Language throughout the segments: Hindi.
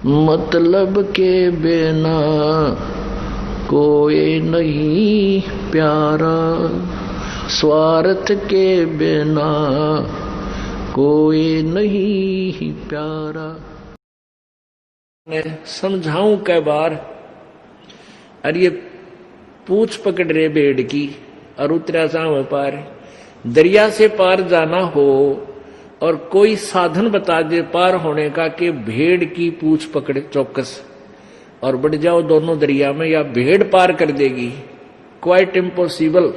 मतलब के बिना कोई नहीं प्यारा, स्वार्थ के बिना कोई नहीं प्यारा। मैं समझाऊं कै बार, अरे ये पूछ पकड़ रे भेड़ की और उतरा जाओ पार। दरिया से पार जाना हो और कोई साधन बता दे पार होने का कि भेड़ की पूछ पकड़े चौकस और बढ़ जाओ दोनों दरिया में, या भेड़ पार कर देगी, क्वाइट इम्पॉसिबल,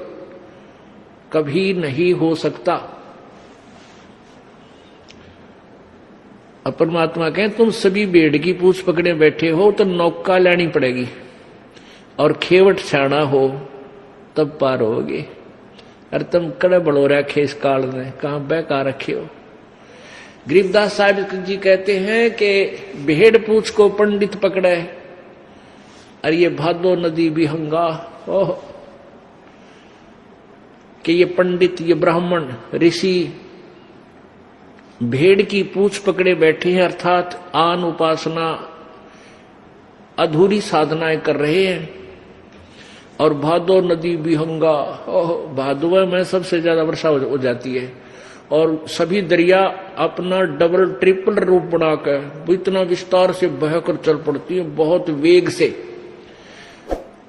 कभी नहीं हो सकता। परमात्मा कहें तुम सभी भेड़ की पूछ पकड़े बैठे हो तो नौका लेनी पड़ेगी और खेवट छाना हो तब पार होगे। अरे तुम कड़े बड़ो रखे इस काल में, कहां बहका रखे हो। गरीबदास साहब जी कहते हैं कि भेड़ पूछ को पंडित पकड़े, अरे ये भादो नदी विहंगा, ओह कि ये पंडित, ये ब्राह्मण ऋषि भेड़ की पूछ पकड़े बैठे हैं, अर्थात आन उपासना अधूरी साधनाएं कर रहे हैं। और भादो नदी विहंगा, ओह भादुआ में सबसे ज्यादा वर्षा हो जाती है और सभी दरिया अपना डबल ट्रिपल रूप बनाकर वो इतना विस्तार से बहकर चल पड़ती है, बहुत वेग से।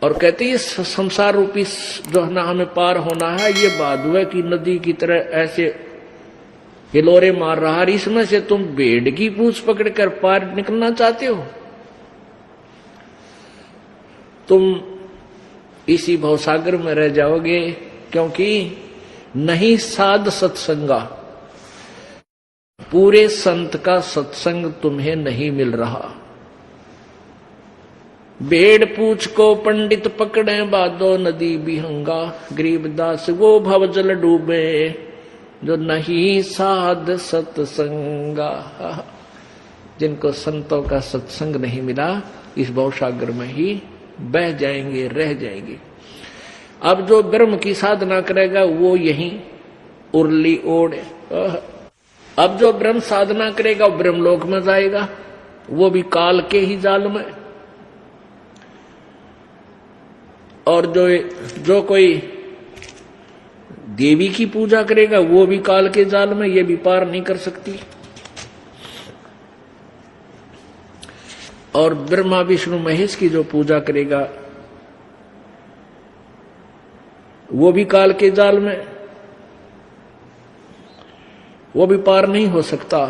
और कहते हैं ये संसार रूपी जो है ना हमें पार होना है, ये भादुआ की नदी की तरह ऐसे हिलोरे मार रहा है। इसमें से तुम भेड़ की पूछ पकड़कर पार निकलना चाहते हो, तुम इसी भवसागर में रह जाओगे, क्योंकि नहीं साध सत्संगा, पूरे संत का सत्संग तुम्हें नहीं मिल रहा। भेड़ पूछ को पंडित पकड़े बादो नदी विहंगा, गरीबदास वो भवजल डूबे जो नहीं साध सत्संगा। जिनको संतों का सत्संग नहीं मिला इस भवसागर में ही बह जाएंगे, रह जाएंगे। अब जो ब्रह्म की साधना करेगा वो यहीं उर्ली ओढ़, अब जो ब्रह्म साधना करेगा वो ब्रह्मलोक में जाएगा, वो भी काल के ही जाल में। और जो कोई देवी की पूजा करेगा वो भी काल के जाल में, ये भी पार नहीं कर सकती। और ब्रह्मा विष्णु महेश की जो पूजा करेगा वो भी काल के जाल में, वो भी पार नहीं हो सकता।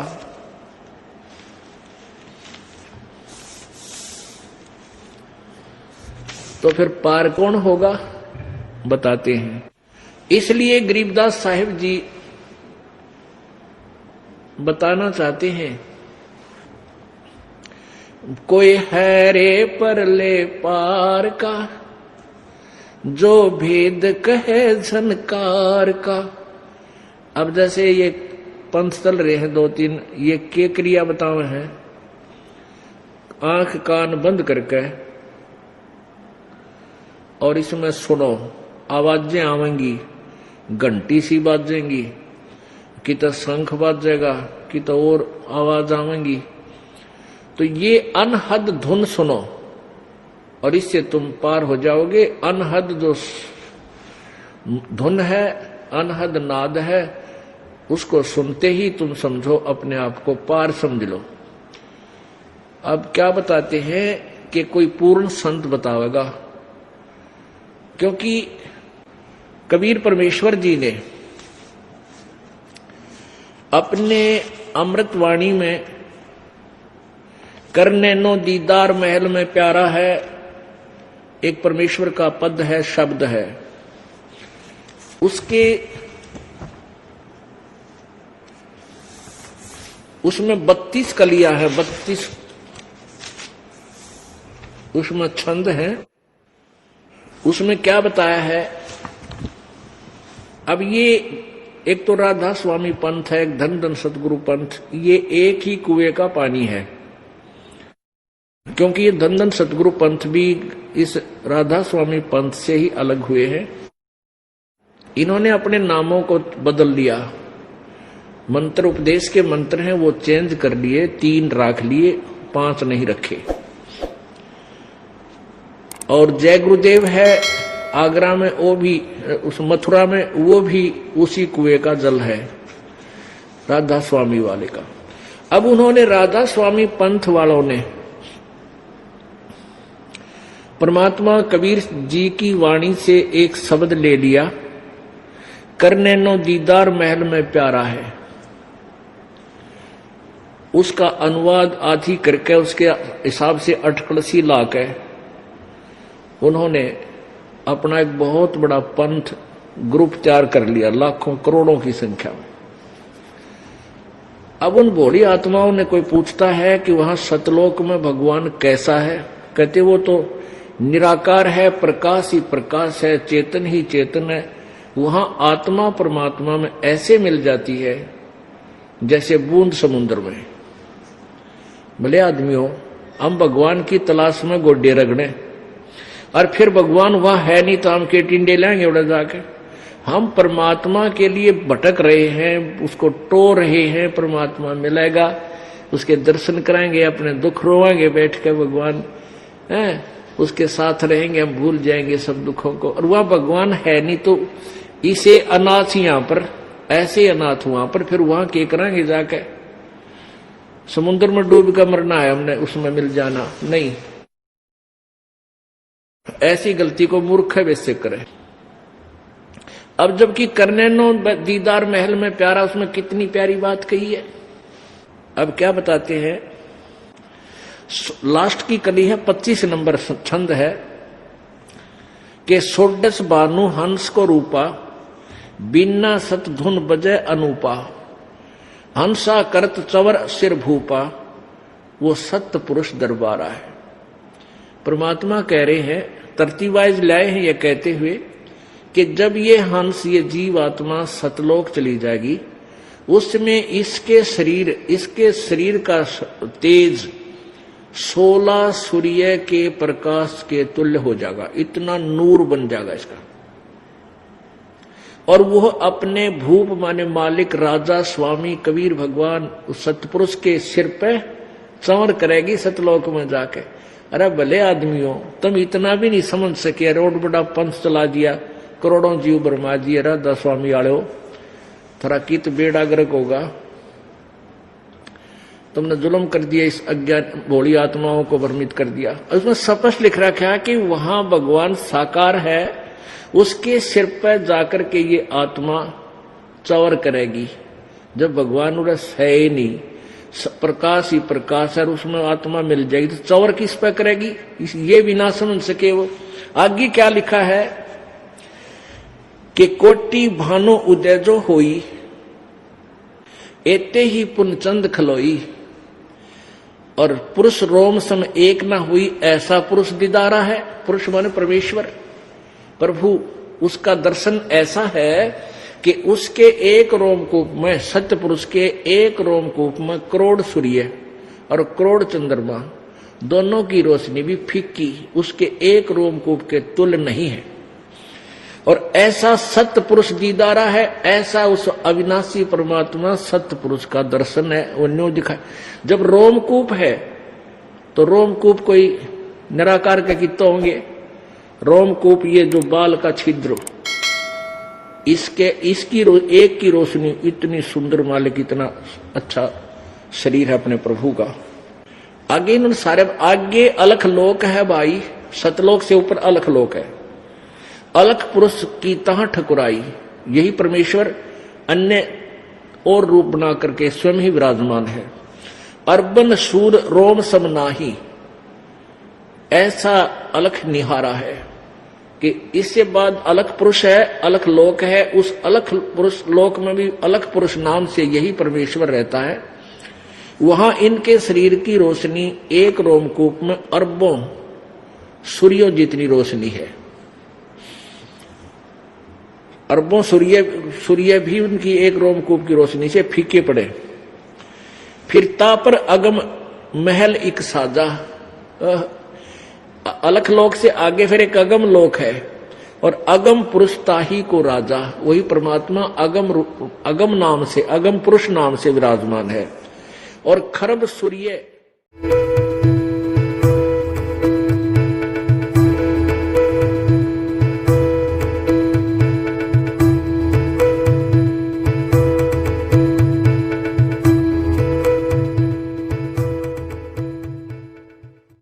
तो फिर पार कौन होगा बताते हैं। इसलिए गरीबदास साहिब जी बताना चाहते हैं, कोई है रे परले पार का जो भेद कहे झनकार का। अब जैसे ये पंथ चल रहे हैं दो तीन, ये के क्रिया बतावे हैं, आंख कान बंद करके और इसमें सुनो, आवाजें आवेंगी, घंटी सी बाजेंगी, कि तो शंख बाजेगा, कि तो और आवाज आवेंगी। तो ये अनहद धुन सुनो और इससे तुम पार हो जाओगे। अनहद जो धुन है, अनहद नाद है, उसको सुनते ही तुम समझो अपने आप को पार समझ लो। अब क्या बताते हैं कि कोई पूर्ण संत बतावेगा, क्योंकि कबीर परमेश्वर जी ने अपने अमृतवाणी में करने नो दीदार महल में प्यारा है, एक परमेश्वर का पद है, शब्द है, उसमें 32 कलियां है, 32 उसमें छंद है। उसमें क्या बताया है, अब ये एक तो राधा स्वामी पंथ है, एक धन धन सतगुरु पंथ, ये एक ही कुएं का पानी है। क्योंकि ये धन धन सतगुरु पंथ भी इस राधा स्वामी पंथ से ही अलग हुए हैं। इन्होंने अपने नामों को बदल लिया, मंत्र उपदेश के मंत्र हैं वो चेंज कर लिए, 3 राख लिए, 5 नहीं रखे। और जय गुरुदेव है आगरा में, वो भी उस मथुरा में, वो भी उसी कुएं का जल है, राधा स्वामी वाले का। अब उन्होंने राधा स्वामी पंथ वालों ने परमात्मा कबीर जी की वाणी से एक शब्द ले लिया, करने नो दीदार महल में प्यारा है। उसका अनुवाद आधी करके उसके हिसाब से अटकलसी लाके उन्होंने अपना एक बहुत बड़ा पंथ ग्रुप तैयार कर लिया, लाखों करोड़ों की संख्या में। अब उन भोली आत्माओं ने, कोई पूछता है कि वहां सतलोक में भगवान कैसा है, कहते वो तो निराकार है, प्रकाश ही प्रकाश है, चेतन ही चेतन है। वहां आत्मा परमात्मा में ऐसे मिल जाती है जैसे बूंद समुद्र में। भले आदमियों, हम भगवान की तलाश में गोड्डे रगड़े और फिर भगवान वहां है नहीं तो हम के टिंडे लेंगे उड़े जाके। हम परमात्मा के लिए भटक रहे हैं, उसको टो रहे हैं, परमात्मा मिलेगा, उसके दर्शन कराएंगे, अपने दुख रोएंगे बैठ के, भगवान है उसके साथ रहेंगे, हम भूल जाएंगे सब दुखों को। और वह भगवान है नहीं तो इसे अनाथ यहां पर, ऐसे अनाथ वहां पर, फिर वहां क्या करेंगे जाके? समुद्र में डूब कर मरना है हमने, उसमें मिल जाना नहीं। ऐसी गलती को मूर्ख वैसे करे। अब जबकि करने नो दीदार महल में प्यारा, उसमें कितनी प्यारी बात कही है। अब क्या बताते हैं, लास्ट की कली है 25 नंबर छंद है कि सोडस बानु हंस को रूपा, बिना सत धुन बजे अनूपा, हंसा करत चवर सिर भूपा, वो सत्य पुरुष दरबारा है। परमात्मा कह रहे हैं, तरतीब-वाइज लाए हैं ये कहते हुए कि जब ये हंस, ये जीव आत्मा सतलोक चली जाएगी, उसमें इसके शरीर का तेज 16 सूर्य के प्रकाश के तुल्य हो जाएगा, इतना नूर बन जाएगा इसका। और वह अपने भूप माने मालिक राजा स्वामी कबीर भगवान उस सतपुरुष के सिर पे चंवर करेगी सतलोक में जाके। अरे भले आदमियों, तुम इतना भी नहीं समझ सके, रोड बड़ा पंथ चला दिया, करोड़ों जीव बरमा दिए, राधा स्वामी आलो थोड़ा कित बेड़ा गर्क होगा। तुमने जुल्म कर दिया, इस अज्ञान भोली आत्माओं को भ्रमित कर दिया। उसमें स्पष्ट लिख रखा है कि वहां भगवान साकार है, उसके सिर पर जाकर के ये आत्मा चवर करेगी। जब भगवान उरस है ही नहीं, प्रकाश ही प्रकाश है, उसमें आत्मा मिल जाएगी, तो चवर किस पर करेगी? ये भी ना समझ सके वो। आगे क्या लिखा है कि कोटि भानो उदय जो होई, एते ही पुनचंद खलोई, और पुरुष रोम सम एक ना हुई, ऐसा पुरुष दीदारा है। पुरुष माने परमेश्वर, प्रभु, उसका दर्शन ऐसा है कि उसके एक रोमकूप में, सत्य पुरुष के एक रोमकूप में करोड़ सूर्य और करोड़ चंद्रमा, दोनों की रोशनी भी फीकी उसके एक रोमकूप के तुल्य नहीं है। और ऐसा सत्य पुरुष दीदारा है, ऐसा उस अविनाशी परमात्मा सत्य पुरुष का दर्शन है, वो न्यू दिखाए। जब रोमकूप है तो रोमकूप कोई निराकार के कितने होंगे? रोमकूप ये जो बाल का छिद्र, इसकी एक की रोशनी इतनी सुंदर, मालिक इतना अच्छा शरीर है अपने प्रभु का। आगे इन्होंने सारे, आगे अलख लोक है भाई, सतलोक से ऊपर अलख लोक है। अलख पुरुष की तह ठकुराई, यही परमेश्वर अन्य और रूप बना करके स्वयं ही विराजमान है। अर्बन सूर रोम सम नाही, ऐसा अलख निहारा है कि इससे बाद अलख पुरुष है, अलख लोक है। उस अलख पुरुष लोक में भी अलख पुरुष नाम से यही परमेश्वर रहता है। वहां इनके शरीर की रोशनी एक रोमकूप में अरबों सूर्यों जितनी रोशनी है। अरबों सूर्य भी उनकी एक रोमकूप की रोशनी से फीके पड़े। फिर तापर अगम महल एक साजा, अलख लोक से आगे फिर एक अगम लोक है, और अगम पुरुष ताही को राजा, वही परमात्मा अगम नाम से, अगम पुरुष नाम से विराजमान है। और खरब सूर्य